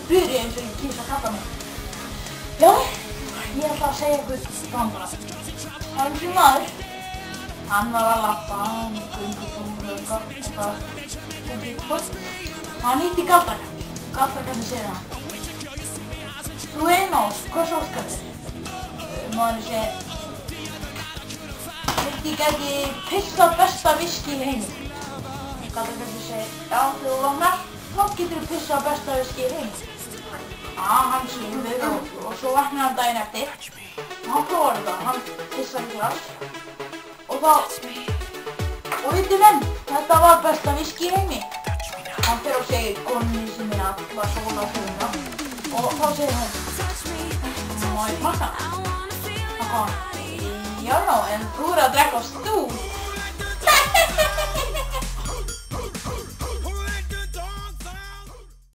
Fyrir eins og ég kýs að kalla mig. Já, ég ætla að segja ykkur brandara. Það var þessi maður. Hann var að labba, hann göngutúr eitthvað. Hann hitti Galdrakarl. Galdrakarl segir hann. Þú einn ás, hvað sóskar þér? Maðurinn segir, viltu ekki pissa besta viski í heimi? Galdrakarl segir, já, þú vaknar. Þá getur þú pissað besta viski í heim. Hann svífur og svo vaknar hann daginn eftir. Og hann prófar þetta, hann pissar í glas. Og veitu menn, þetta var besta viski í heimi. Hann fer og segir konunni sem alla sólarhuguna. Og þá segir hann, má ég smakka? Þá kom hann, já, en þú að drekka stút.